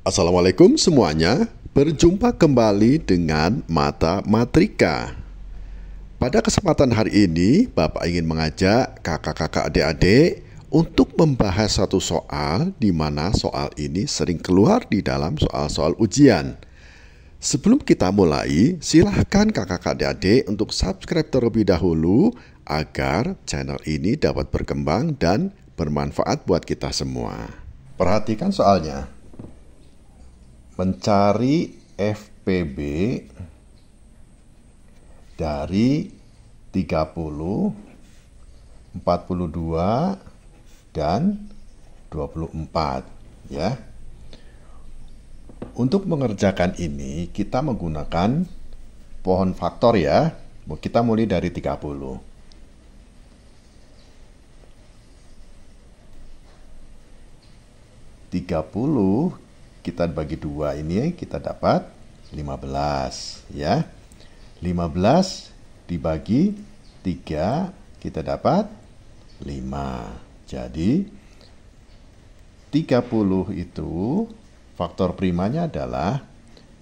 Assalamualaikum semuanya, berjumpa kembali dengan Mata Matrika. Pada kesempatan hari ini, Bapak ingin mengajak kakak-kakak adik-adik untuk membahas satu soal di mana soal ini sering keluar di dalam soal-soal ujian. Sebelum kita mulai, silahkan kakak-kakak adik-adik untuk subscribe terlebih dahulu agar channel ini dapat berkembang dan bermanfaat buat kita semua. Perhatikan soalnya. Mencari FPB dari 30, 42, dan 24 ya. Untuk mengerjakan ini kita menggunakan pohon faktor ya. Kita mulai dari 30. 30 kita bagi 2 ini kita dapat 15 ya. 15 dibagi 3 kita dapat 5. Jadi 30 itu faktor primanya adalah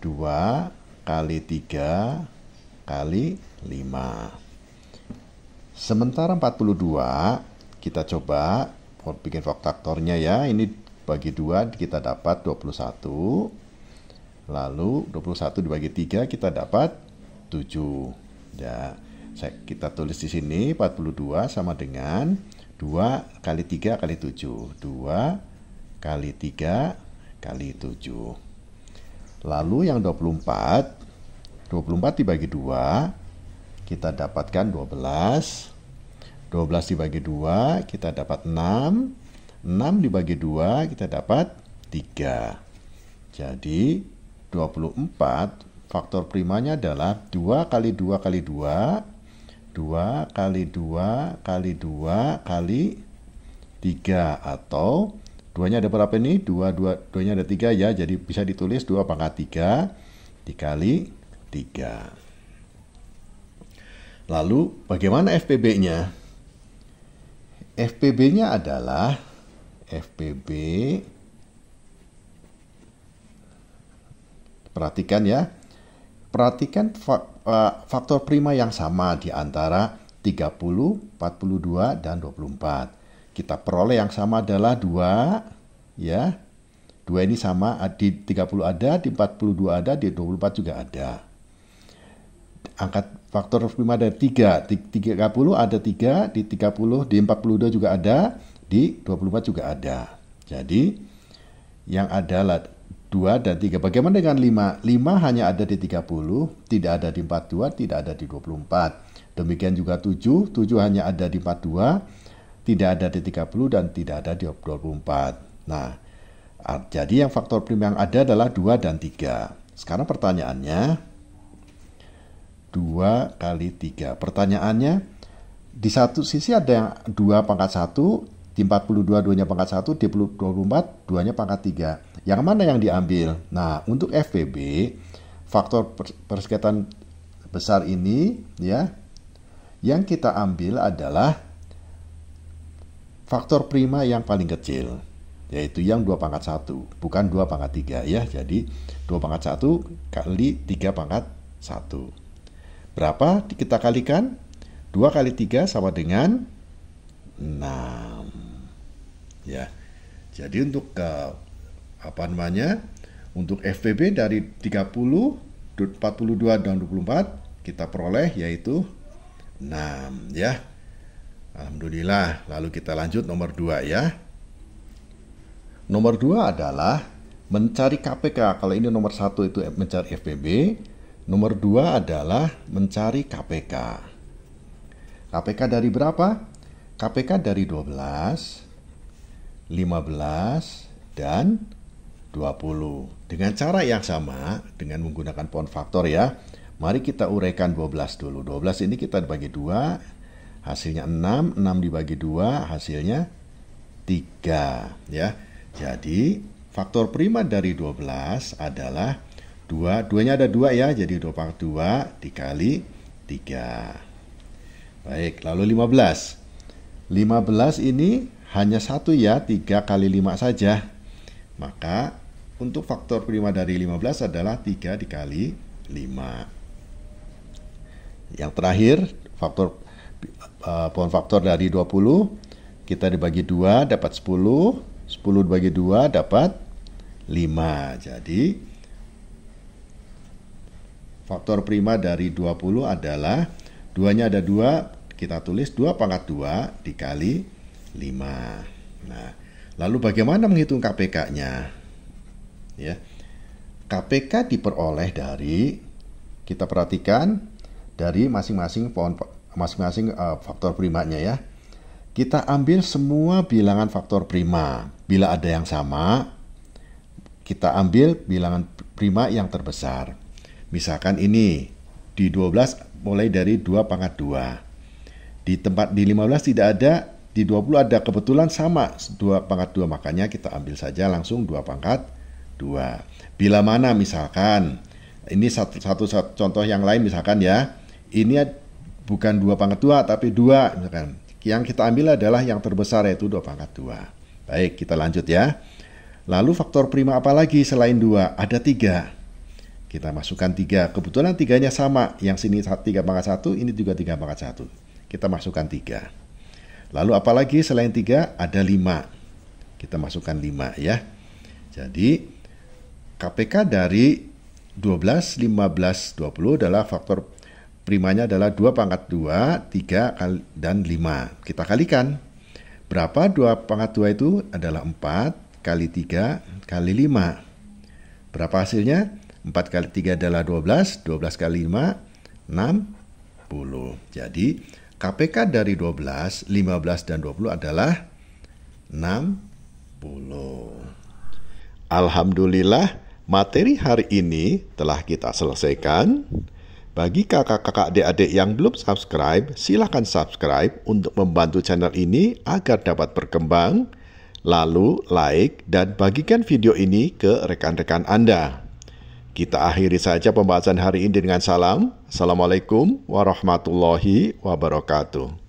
2 kali 3 kali 5. Sementara 42 kita coba bikin faktornya ya. Ini bagi 2 kita dapat 21. Lalu 21 dibagi 3 kita dapat 7. Ya, kita tulis di sini 42 sama dengan 2 kali 3 kali 7. 2 kali 3 kali 7. Lalu yang 24 dibagi 2 kita dapatkan 12. 12 dibagi 2 kita dapat 6. 6 dibagi 2 kita dapat 3. Jadi 24 faktor primanya adalah 2 kali 2 kali 2. 2 kali 2 kali 2 kali 3. Atau 2-nya ada berapa ini? 2-nya ada 3 ya. Jadi bisa ditulis 2 pangkat 3 dikali 3. Lalu bagaimana FPB-nya? FPB-nya adalah FPB, perhatikan ya, perhatikan faktor prima yang sama di antara 30, 42, dan 24. Kita peroleh yang sama adalah 2, ya. 2 ini sama, di 30 ada, di 42 ada, di 24 juga ada. Angkat faktor prima dari 3, di 30 ada 3, di 30, di 42 juga ada, di 24 juga ada. Jadi yang adalah 2 dan 3. Bagaimana dengan 5? 5 hanya ada di 30, tidak ada di 42, tidak ada di 24. Demikian juga 7, 7 hanya ada di 42, tidak ada di 30 dan tidak ada di 24. Nah, jadi yang faktor prima yang ada adalah 2 dan 3. Sekarang pertanyaannya 2 kali 3. Pertanyaannya di satu sisi ada yang 2 pangkat 1, di 42 2-nya pangkat 1, di 24 2-nya pangkat 3. Yang mana yang diambil? Nah, untuk FPB, faktor persekatan besar ini ya, yang kita ambil adalah faktor prima yang paling kecil, yaitu yang 2 pangkat 1, bukan 2 pangkat 3 ya. Jadi 2 pangkat 1 kali 3 pangkat 1. Berapa kita kalikan? 2 kali 3 sama dengan 6. Ya. Jadi untuk untuk FPB dari 30, 42 dan 24 kita peroleh yaitu 6 ya. Alhamdulillah. Lalu kita lanjut nomor 2 ya. Nomor 2 adalah mencari KPK. Kalau ini nomor 1 itu mencari FPB, nomor 2 adalah mencari KPK. KPK dari berapa? KPK dari 12, 15, dan 20. Dengan cara yang sama, dengan menggunakan pohon faktor ya. Mari kita uraikan 12 dulu. 12 ini kita bagi 2, hasilnya 6. 6 dibagi 2, hasilnya 3. Ya. Jadi, faktor prima dari 12 adalah 2. 2-nya ada 2 ya, jadi 2 pangkat 2 dikali 3. Baik, lalu 15. 15 ini hanya 1 ya, 3 kali 5 saja. Maka untuk faktor prima dari 15 adalah 3 dikali 5. Yang terakhir, pohon faktor dari 20, kita dibagi 2 dapat 10, 10 dibagi 2 dapat 5. Jadi, faktor prima dari 20 adalah, 2-nya ada 2, kita tulis 2 pangkat 2 dikali 5. Nah, lalu bagaimana menghitung KPK-nya? Ya, KPK diperoleh dari, kita perhatikan dari masing-masing faktor primanya ya. Kita ambil semua bilangan faktor prima. Bila ada yang sama, kita ambil bilangan prima yang terbesar. Misalkan ini di 12 mulai dari 2 pangkat 2. Di 15 tidak ada, di 20 ada, kebetulan sama 2 pangkat 2, makanya kita ambil saja langsung 2 pangkat 2. Bila mana misalkan, ini satu contoh yang lain misalkan ya, ini bukan 2 pangkat 2 tapi 2 misalkan. Yang kita ambil adalah yang terbesar yaitu 2 pangkat 2. Baik, kita lanjut ya. Lalu faktor prima apa lagi selain 2? Ada 3. Kita masukkan 3. Kebetulan 3-nya sama. Yang sini 3 pangkat 1, ini juga 3 pangkat 1. Kita masukkan 3. Lalu apa lagi selain 3? Ada 5. Kita masukkan 5 ya. Jadi KPK dari 12, 15, 20 adalah faktor primanya adalah 2 pangkat 2, 3, dan 5. Kita kalikan. Berapa 2 pangkat 2 itu? Adalah 4 kali 3 kali 5. Berapa hasilnya? 4 kali 3 adalah 12, 12 kali 5, 60. Jadi KPK dari 12, 15, dan 20 adalah 60. Alhamdulillah, materi hari ini telah kita selesaikan. Bagi kakak-kakak adik-adik yang belum subscribe, silakan subscribe untuk membantu channel ini agar dapat berkembang. Lalu like dan bagikan video ini ke rekan-rekan Anda. Kita akhiri saja pembahasan hari ini dengan salam. Assalamualaikum warahmatullahi wabarakatuh.